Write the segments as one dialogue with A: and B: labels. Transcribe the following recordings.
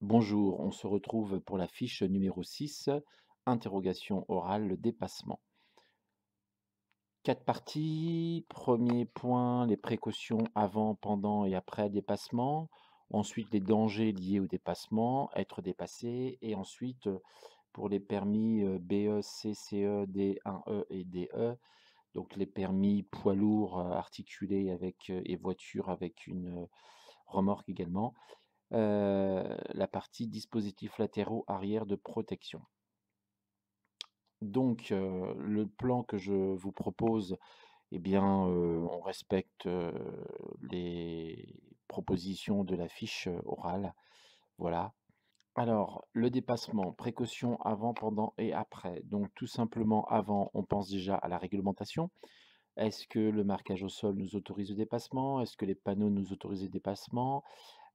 A: Bonjour, on se retrouve pour la fiche numéro 6, interrogation orale, le dépassement. 4 parties. Premier point, les précautions avant, pendant et après le dépassement. Ensuite, les dangers liés au dépassement, être dépassé. Et ensuite, pour les permis BE, CCE, D1E et DE, donc les permis poids lourds articulés avec, et voitures avec une remorque également. La partie dispositifs latéraux arrière de protection. Donc, le plan que je vous propose, eh bien, on respecte, les propositions de la fiche, orale. Voilà. Alors, le dépassement, précautions avant, pendant et après. Donc tout simplement avant, on pense déjà à la réglementation. Est-ce que le marquage au sol nous autorise le dépassement? Est-ce que les panneaux nous autorisent le dépassement?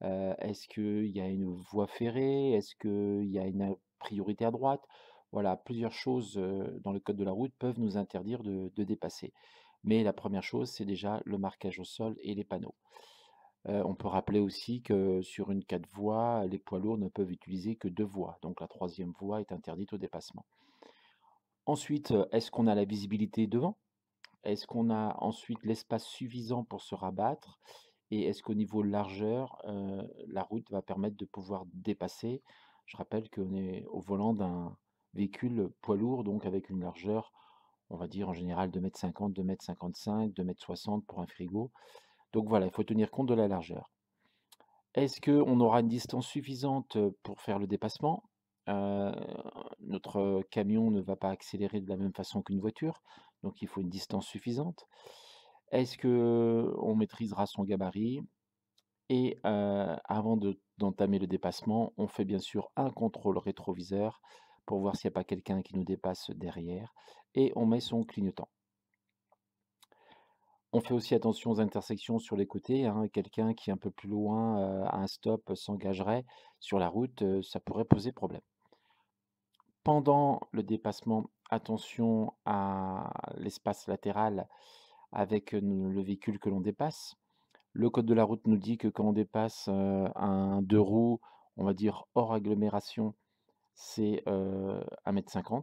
A: Est-ce qu'il y a une voie ferrée? Est-ce qu'il y a une priorité à droite? Voilà, plusieurs choses, dans le code de la route peuvent nous interdire de dépasser. Mais la première chose, c'est déjà le marquage au sol et les panneaux. On peut rappeler aussi que sur une 4 voies, les poids lourds ne peuvent utiliser que 2 voies, donc la troisième voie est interdite au dépassement. Ensuite, est-ce qu'on a la visibilité devant? Est-ce qu'on a ensuite l'espace suffisant pour se rabattre? Et est-ce qu'au niveau largeur, la route va permettre de pouvoir dépasser? Je rappelle qu'on est au volant d'un véhicule poids lourd, donc avec une largeur, on va dire en général 2,50 m, 2,55 m, 2,60 m pour un frigo. Donc voilà, il faut tenir compte de la largeur. Est-ce qu'on aura une distance suffisante, pour faire le dépassement? Heu, Notre camion ne va pas accélérer de la même façon qu'une voiture, donc il faut une distance suffisante. Est-ce qu'on maîtrisera son gabarit? Et avant d'entamer le dépassement, on fait bien sûr un contrôle rétroviseur pour voir s'il n'y a pas quelqu'un qui nous dépasse derrière et on met son clignotant. On fait aussi attention aux intersections sur les côtés, hein. Quelqu'un qui est un peu plus loin, à un stop, s'engagerait sur la route, ça pourrait poser problème. Pendant le dépassement, attention à l'espace latéral avec, le véhicule que l'on dépasse. Le code de la route nous dit que quand on dépasse, un 2 roues, on va dire hors agglomération, c'est, 1,50 m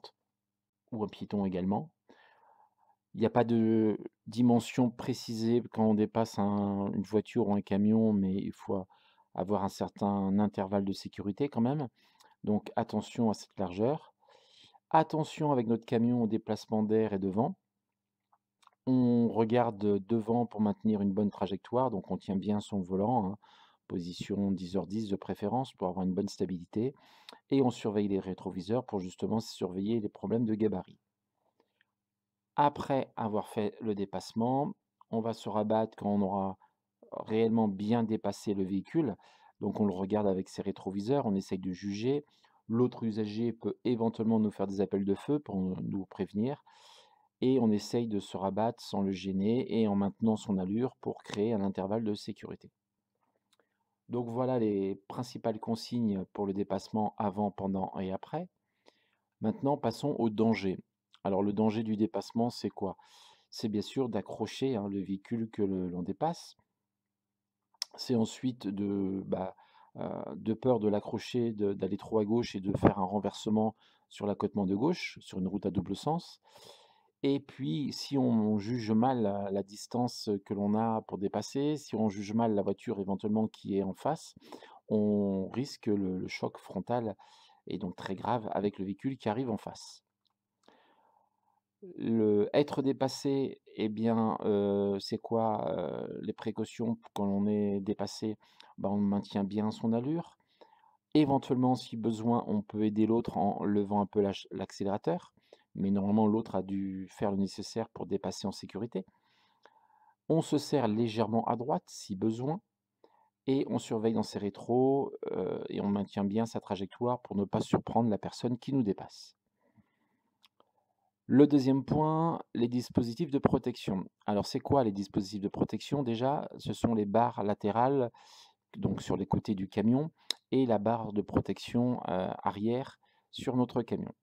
A: ou un piéton également. Il n'y a pas de dimension précisée quand on dépasse une voiture ou un camion, mais il faut avoir un certain intervalle de sécurité quand même. Donc attention à cette largeur. Attention avec notre camion au déplacement d'air et de vent. On regarde devant pour maintenir une bonne trajectoire, donc on tient bien son volant, hein, position 10h10 de préférence pour avoir une bonne stabilité et on surveille les rétroviseurs pour justement surveiller les problèmes de gabarit. Après avoir fait le dépassement, on va se rabattre quand on aura réellement bien dépassé le véhicule. Donc on le regarde avec ses rétroviseurs, on essaye de juger. L'autre usager peut éventuellement nous faire des appels de feu pour nous prévenir. Et on essaye de se rabattre sans le gêner et en maintenant son allure pour créer un intervalle de sécurité. Donc voilà les principales consignes pour le dépassement avant, pendant et après. Maintenant, passons au danger. Alors le danger du dépassement, c'est quoi? C'est bien sûr d'accrocher, hein, le véhicule que l'on dépasse. C'est ensuite de peur de l'accrocher, d'aller trop à gauche et de faire un renversement sur l'accotement de gauche, sur une route à double sens. Et puis, si on juge mal la distance que l'on a pour dépasser, si on juge mal la voiture éventuellement qui est en face, on risque le choc frontal et donc très grave avec le véhicule qui arrive en face. Le être dépassé, eh bien, c'est quoi, les précautions quand on est dépassé? Ben, on maintient bien son allure. Éventuellement, si besoin, on peut aider l'autre en levant un peu l'accélérateur, mais normalement l'autre a dû faire le nécessaire pour dépasser en sécurité. On se serre légèrement à droite si besoin et on surveille dans ses rétros, et on maintient bien sa trajectoire pour ne pas surprendre la personne qui nous dépasse. Le deuxième point, les dispositifs de protection. Alors c'est quoi les dispositifs de protection? Déjà, ce sont les barres latérales, donc sur les côtés du camion et la barre de protection, arrière sur notre camion.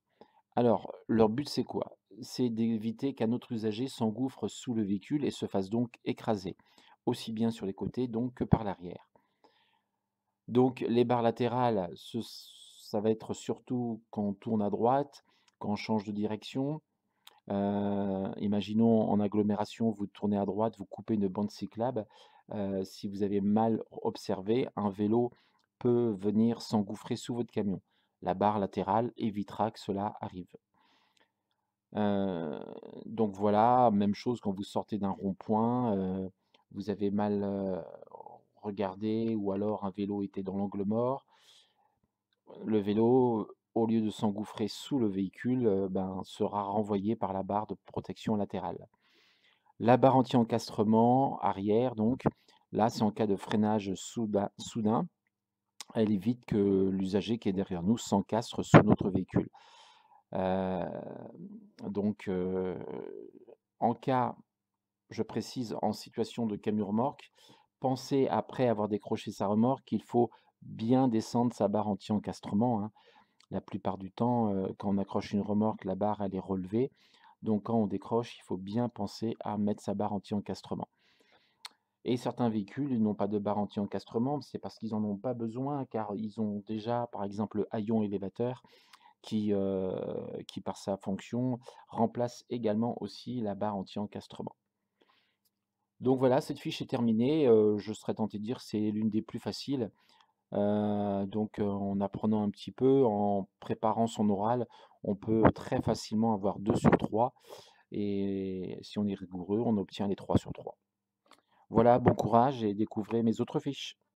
A: Alors, leur but c'est quoi? C'est d'éviter qu'un autre usager s'engouffre sous le véhicule et se fasse donc écraser, aussi bien sur les côtés donc que par l'arrière. Donc les barres latérales, ça va être surtout quand on tourne à droite, quand on change de direction. Imaginons en agglomération, vous tournez à droite, vous coupez une bande cyclable. Si vous avez mal observé, un vélo peut venir s'engouffrer sous votre camion. La barre latérale évitera que cela arrive. Heu, donc voilà, même chose quand vous sortez d'un rond-point, vous avez mal, regardé ou alors un vélo était dans l'angle mort. Le vélo, au lieu de s'engouffrer sous le véhicule, ben, sera renvoyé par la barre de protection latérale. La barre anti-encastrement arrière donc, là, c'est en cas de freinage soudain, elle évite que l'usager qui est derrière nous s'encastre sous notre véhicule. Hem, donc en cas, je précise, en situation de camion-remorque, pensez après avoir décroché sa remorque qu'il faut bien descendre sa barre anti-encastrement, hein. La plupart du temps, quand on accroche une remorque, la barre, elle est relevée. Donc quand on décroche, il faut bien penser à mettre sa barre anti-encastrement. Et certains véhicules, ils n'ont pas de barre anti-encastrement, c'est parce qu'ils en ont pas besoin, car ils ont déjà, par exemple, le haillon élévateur qui par sa fonction, remplace également aussi la barre anti-encastrement. Donc voilà, cette fiche est terminée, je serais tenté de dire c'est l'une des plus faciles. En apprenant un petit peu, en préparant son oral, on peut très facilement avoir 2 sur 3 et si on est rigoureux, on obtient les 3 sur 3. Voilà, bon courage et découvrez mes autres fiches.